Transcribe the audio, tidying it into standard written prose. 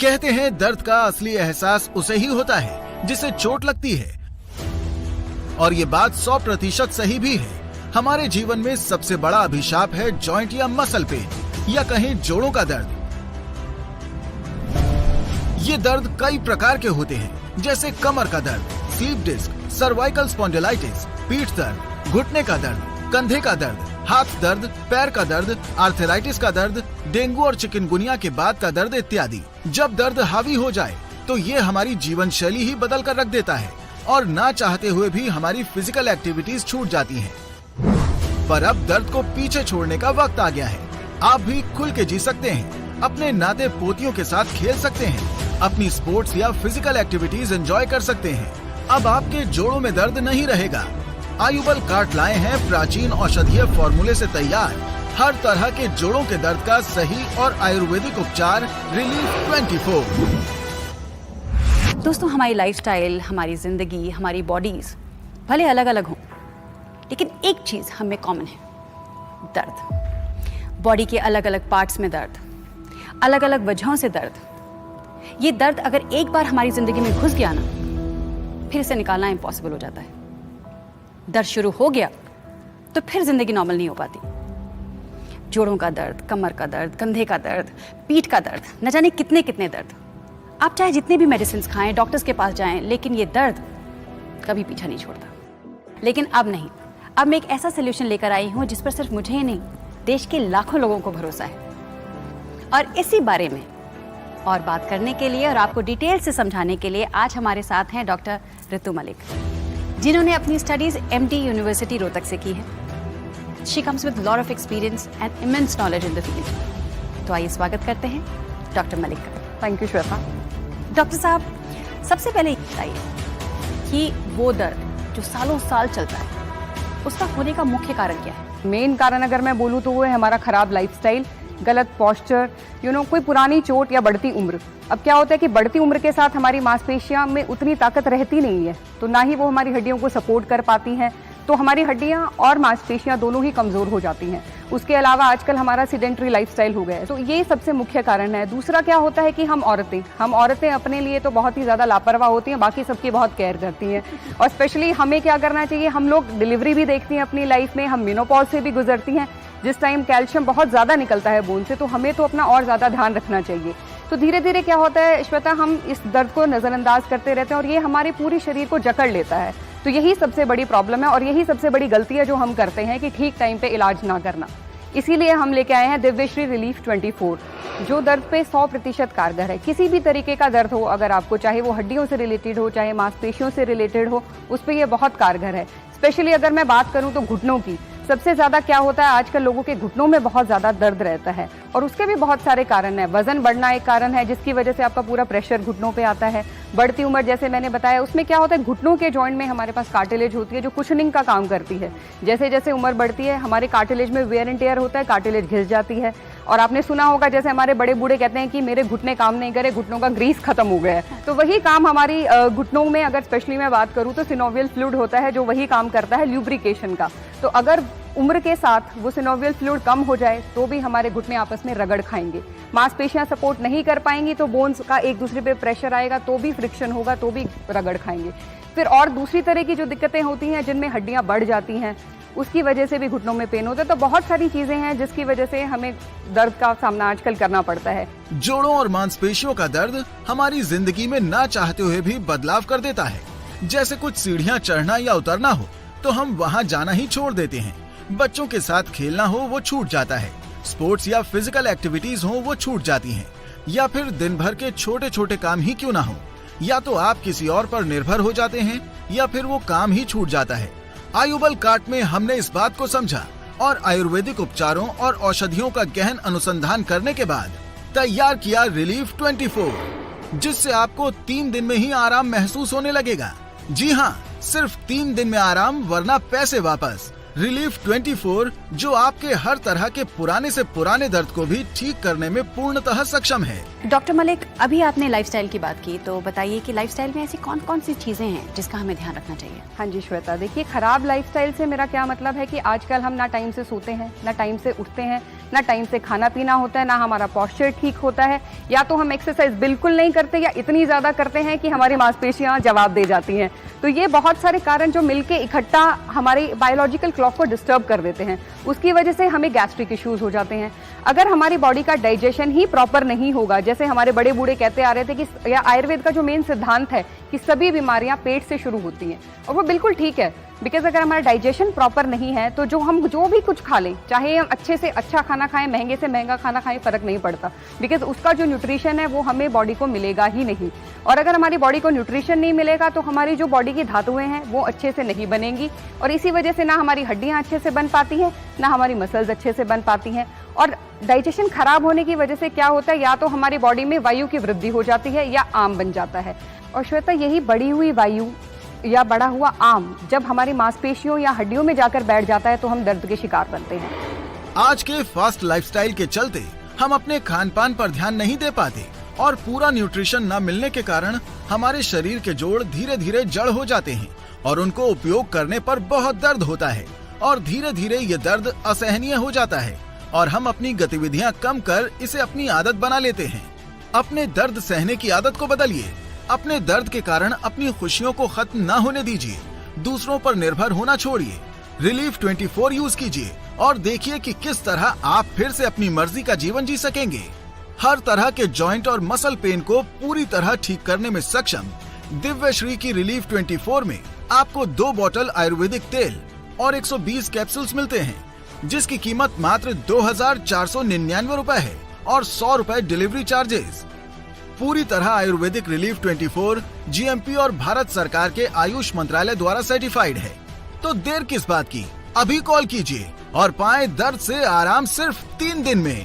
कहते हैं दर्द का असली एहसास उसे ही होता है जिसे चोट लगती है, और ये बात 100% सही भी है। हमारे जीवन में सबसे बड़ा अभिशाप है जॉइंट या मसल पेन, या कहें जोड़ों का दर्द। ये दर्द कई प्रकार के होते हैं, जैसे कमर का दर्द, स्लीप डिस्क, सर्वाइकल स्पॉन्डिलाइटिस, पीठ दर्द, घुटने का दर्द, कंधे का दर्द, हाथ दर्द, पैर का दर्द, आर्थराइटिस का दर्द, डेंगू और चिकनगुनिया के बाद का दर्द इत्यादि। जब दर्द हावी हो जाए तो ये हमारी जीवन शैली ही बदल कर रख देता है और ना चाहते हुए भी हमारी फिजिकल एक्टिविटीज छूट जाती हैं। पर अब दर्द को पीछे छोड़ने का वक्त आ गया है। आप भी खुल के जी सकते हैं, अपने नाते पोतियों के साथ खेल सकते हैं, अपनी स्पोर्ट्स या फिजिकल एक्टिविटीज एंजॉय कर सकते हैं। अब आपके जोड़ों में दर्द नहीं रहेगा। आयुबल कार्ट लाए हैं प्राचीन औषधीय फॉर्मूले से तैयार हर तरह के जोड़ों के दर्द का सही और आयुर्वेदिक उपचार रिलीफ 24। दोस्तों, हमारी लाइफस्टाइल, हमारी जिंदगी, हमारी बॉडीज भले अलग अलग हों, लेकिन एक चीज हमें कॉमन है, दर्द। बॉडी के अलग अलग पार्ट्स में दर्द, अलग अलग वजहों से दर्द। ये दर्द अगर एक बार हमारी जिंदगी में घुस गया ना, फिर इसे निकालना इम्पॉसिबल हो जाता है। दर्द शुरू हो गया तो फिर जिंदगी नॉर्मल नहीं हो पाती। जोड़ों का दर्द, कमर का दर्द, कंधे का दर्द, पीठ का दर्द, न जाने कितने कितने दर्द। आप चाहे जितने भी मेडिसिन खाएं, डॉक्टर्स के पास जाएं, लेकिन ये दर्द कभी पीछा नहीं छोड़ता। लेकिन अब नहीं, अब मैं एक ऐसा सोल्यूशन लेकर आई हूं जिस पर सिर्फ मुझे ही नहीं, देश के लाखों लोगों को भरोसा है। और इसी बारे में और बात करने के लिए और आपको डिटेल से समझाने के लिए आज हमारे साथ हैं डॉक्टर ऋतु मलिक, जिन्होंने अपनी स्टडीज MD यूनिवर्सिटी रोहतक से की है। She comes with lot of experience and immense knowledge in the field. तो आइए स्वागत करते हैं डॉक्टर मलिक का। Thank you Shweta. डॉक्टर साहब, सबसे पहले ये बताइए कि वो दर्द जो सालों साल चलता है, उसका होने का मुख्य कारण क्या है? मेन कारण अगर मैं बोलूँ तो वो है हमारा खराब लाइफस्टाइल, गलत पॉस्चर, कोई पुरानी चोट या बढ़ती उम्र। अब क्या होता है कि बढ़ती उम्र के साथ हमारी मांसपेशियां में उतनी ताकत रहती नहीं है, तो ना ही वो हमारी हड्डियों को सपोर्ट कर पाती हैं, तो हमारी हड्डियां और मांसपेशियां दोनों ही कमजोर हो जाती हैं। उसके अलावा आजकल हमारा सीडेंटरी लाइफस्टाइल हो गया है, तो ये सबसे मुख्य कारण है। दूसरा क्या होता है कि हम औरतें अपने लिए तो बहुत ही ज़्यादा लापरवाह होती हैं, बाकी सबकी बहुत केयर करती हैं। और स्पेशली हमें क्या करना चाहिए, हम लोग डिलीवरी भी देखती हैं अपनी लाइफ में, हम मेनोपॉज से भी गुजरती हैं, जिस टाइम कैल्शियम बहुत ज़्यादा निकलता है बोन से, तो हमें तो अपना और ज़्यादा ध्यान रखना चाहिए। तो धीरे धीरे क्या होता है श्वेता, हम इस दर्द को नज़रअंदाज करते रहते हैं और ये हमारे पूरे शरीर को जकड़ लेता है। तो यही सबसे बड़ी प्रॉब्लम है और यही सबसे बड़ी गलती है जो हम करते हैं कि ठीक टाइम पे इलाज ना करना। इसीलिए हम लेके आए हैं दिव्यश्री रिलीफ 24, जो दर्द पे 100% कारगर है। किसी भी तरीके का दर्द हो अगर आपको, चाहे वो हड्डियों से रिलेटेड हो, चाहे मांसपेशियों से रिलेटेड हो, उस पर यह बहुत कारगर है। स्पेशली अगर मैं बात करूं तो घुटनों की, सबसे ज्यादा क्या होता है आजकल लोगों के घुटनों में बहुत ज्यादा दर्द रहता है और उसके भी बहुत सारे कारण हैं। वजन बढ़ना एक कारण है जिसकी वजह से आपका पूरा प्रेशर घुटनों पे आता है। बढ़ती उम्र जैसे मैंने बताया, उसमें क्या होता है, घुटनों के जॉइंट में हमारे पास कार्टिलेज होती है जो कुशनिंग का काम करती है। जैसे जैसे उम्र बढ़ती है हमारे कार्टिलेज में वेयर एंड टेयर होता है, कार्टिलेज घिस जाती है। और आपने सुना होगा जैसे हमारे बड़े बूढ़े कहते हैं कि मेरे घुटने काम नहीं करे, घुटनों का ग्रीस खत्म हो गया है। तो वही काम हमारी घुटनों में, अगर स्पेशली मैं बात करूँ तो सिनोवियल फ्लूइड होता है जो वही काम करता है ल्यूब्रिकेशन का। तो अगर उम्र के साथ वो सिनोवियल फ्लूइड कम हो जाए तो भी हमारे घुटने आपस में रगड़ खाएंगे, मांसपेशियां सपोर्ट नहीं कर पाएंगी, तो बोन्स का एक दूसरे पे प्रेशर आएगा तो भी फ्रिक्शन होगा, तो भी रगड़ खाएंगे। फिर और दूसरी तरह की जो दिक्कतें होती हैं जिनमें हड्डियां बढ़ जाती हैं, उसकी वजह से भी घुटनों में पेन होता है। तो बहुत सारी चीजें हैं जिसकी वजह से हमें दर्द का सामना आजकल करना पड़ता है। जोड़ों और मांसपेशियों का दर्द हमारी जिंदगी में ना चाहते हुए भी बदलाव कर देता है। जैसे कुछ सीढ़ियाँ चढ़ना या उतरना हो तो हम वहाँ जाना ही छोड़ देते हैं। बच्चों के साथ खेलना हो वो छूट जाता है, स्पोर्ट्स या फिजिकल एक्टिविटीज हो वो छूट जाती हैं, या फिर दिन भर के छोटे छोटे काम ही क्यों ना हो, या तो आप किसी और पर निर्भर हो जाते हैं या फिर वो काम ही छूट जाता है। आयुबल कार्ट में हमने इस बात को समझा और आयुर्वेदिक उपचारों और औषधियों का गहन अनुसंधान करने के बाद तैयार किया रिलीफ 24, जिससे आपको 3 दिन में ही आराम महसूस होने लगेगा। जी हाँ, सिर्फ 3 दिन में आराम, वरना पैसे वापस। रिलीफ 24 जो आपके हर तरह के पुराने से पुराने दर्द को भी ठीक करने में पूर्णतः सक्षम है। डॉक्टर मलिक, अभी आपने लाइफस्टाइल की बात की, तो बताइए कि लाइफस्टाइल में ऐसी कौन कौन सी चीजें हैं जिसका हमें ध्यान रखना चाहिए? हाँ जी श्वेता, देखिए खराब लाइफस्टाइल से मेरा क्या मतलब है कि आजकल हम ना टाइम से सोते हैं, ना टाइम से उठते हैं, ना टाइम से खाना पीना होता है, ना हमारा पॉस्चर ठीक होता है, या तो हम एक्सरसाइज बिल्कुल नहीं करते या इतनी ज़्यादा करते हैं कि हमारी मांसपेशियां जवाब दे जाती हैं। तो ये बहुत सारे कारण जो मिलके इकट्ठा हमारी बायोलॉजिकल क्लॉक को डिस्टर्ब कर देते हैं, उसकी वजह से हमें गैस्ट्रिक इश्यूज हो जाते हैं। अगर हमारी बॉडी का डाइजेशन ही प्रॉपर नहीं होगा, जैसे हमारे बड़े बूढ़े कहते आ रहे थे कि या आयुर्वेद का जो मेन सिद्धांत है कि सभी बीमारियां पेट से शुरू होती हैं, और वो बिल्कुल ठीक है, बिकॉज अगर हमारा डाइजेशन प्रॉपर नहीं है तो हम जो भी कुछ खा लें, चाहे हम अच्छे से अच्छा खाना खाएं, महंगे से महंगा खाना खाएं, फर्क नहीं पड़ता, बिकॉज उसका जो न्यूट्रिशन है वो हमें बॉडी को मिलेगा ही नहीं। और अगर हमारी बॉडी को न्यूट्रिशन नहीं मिलेगा तो हमारी जो बॉडी की धातुएं हैं वो अच्छे से नहीं बनेंगी, और इसी वजह से ना हमारी हड्डियां अच्छे से बन पाती हैं, ना हमारी मसल्स अच्छे से बन पाती हैं। और डाइजेशन खराब होने की वजह से क्या होता है, या तो हमारी बॉडी में वायु की वृद्धि हो जाती है या आम बन जाता है। और श्वेता, यही बढ़ी हुई वायु या बढ़ा हुआ आम जब हमारी मांसपेशियों या हड्डियों में जाकर बैठ जाता है तो हम दर्द के शिकार बनते हैं। आज के फास्ट लाइफस्टाइल के चलते हम अपने खान पान पर ध्यान नहीं दे पाते और पूरा न्यूट्रिशन न मिलने के कारण हमारे शरीर के जोड़ धीरे धीरे जड़ हो जाते हैं और उनको उपयोग करने पर बहुत दर्द होता है, और धीरे धीरे ये दर्द असहनीय हो जाता है और हम अपनी गतिविधियां कम कर इसे अपनी आदत बना लेते हैं। अपने दर्द सहने की आदत को बदलिए। अपने दर्द के कारण अपनी खुशियों को खत्म न होने दीजिए। दूसरों पर निर्भर होना छोड़िए। रिलीफ 24 यूज कीजिए और देखिए कि किस तरह आप फिर से अपनी मर्जी का जीवन जी सकेंगे। हर तरह के जॉइंट और मसल पेन को पूरी तरह ठीक करने में सक्षम दिव्य श्री की रिलीफ 24 में आपको 2 बोतल आयुर्वेदिक तेल और 120 कैप्सूल्स मिलते हैं, जिसकी कीमत मात्र 2499 रुपए है और 100 रुपए डिलीवरी चार्जेस। पूरी तरह आयुर्वेदिक रिलीफ 24 GMP और भारत सरकार के आयुष मंत्रालय द्वारा सर्टिफाइड है। तो देर किस बात की, अभी कॉल कीजिए और पाएं दर्द से आराम सिर्फ 3 दिन में।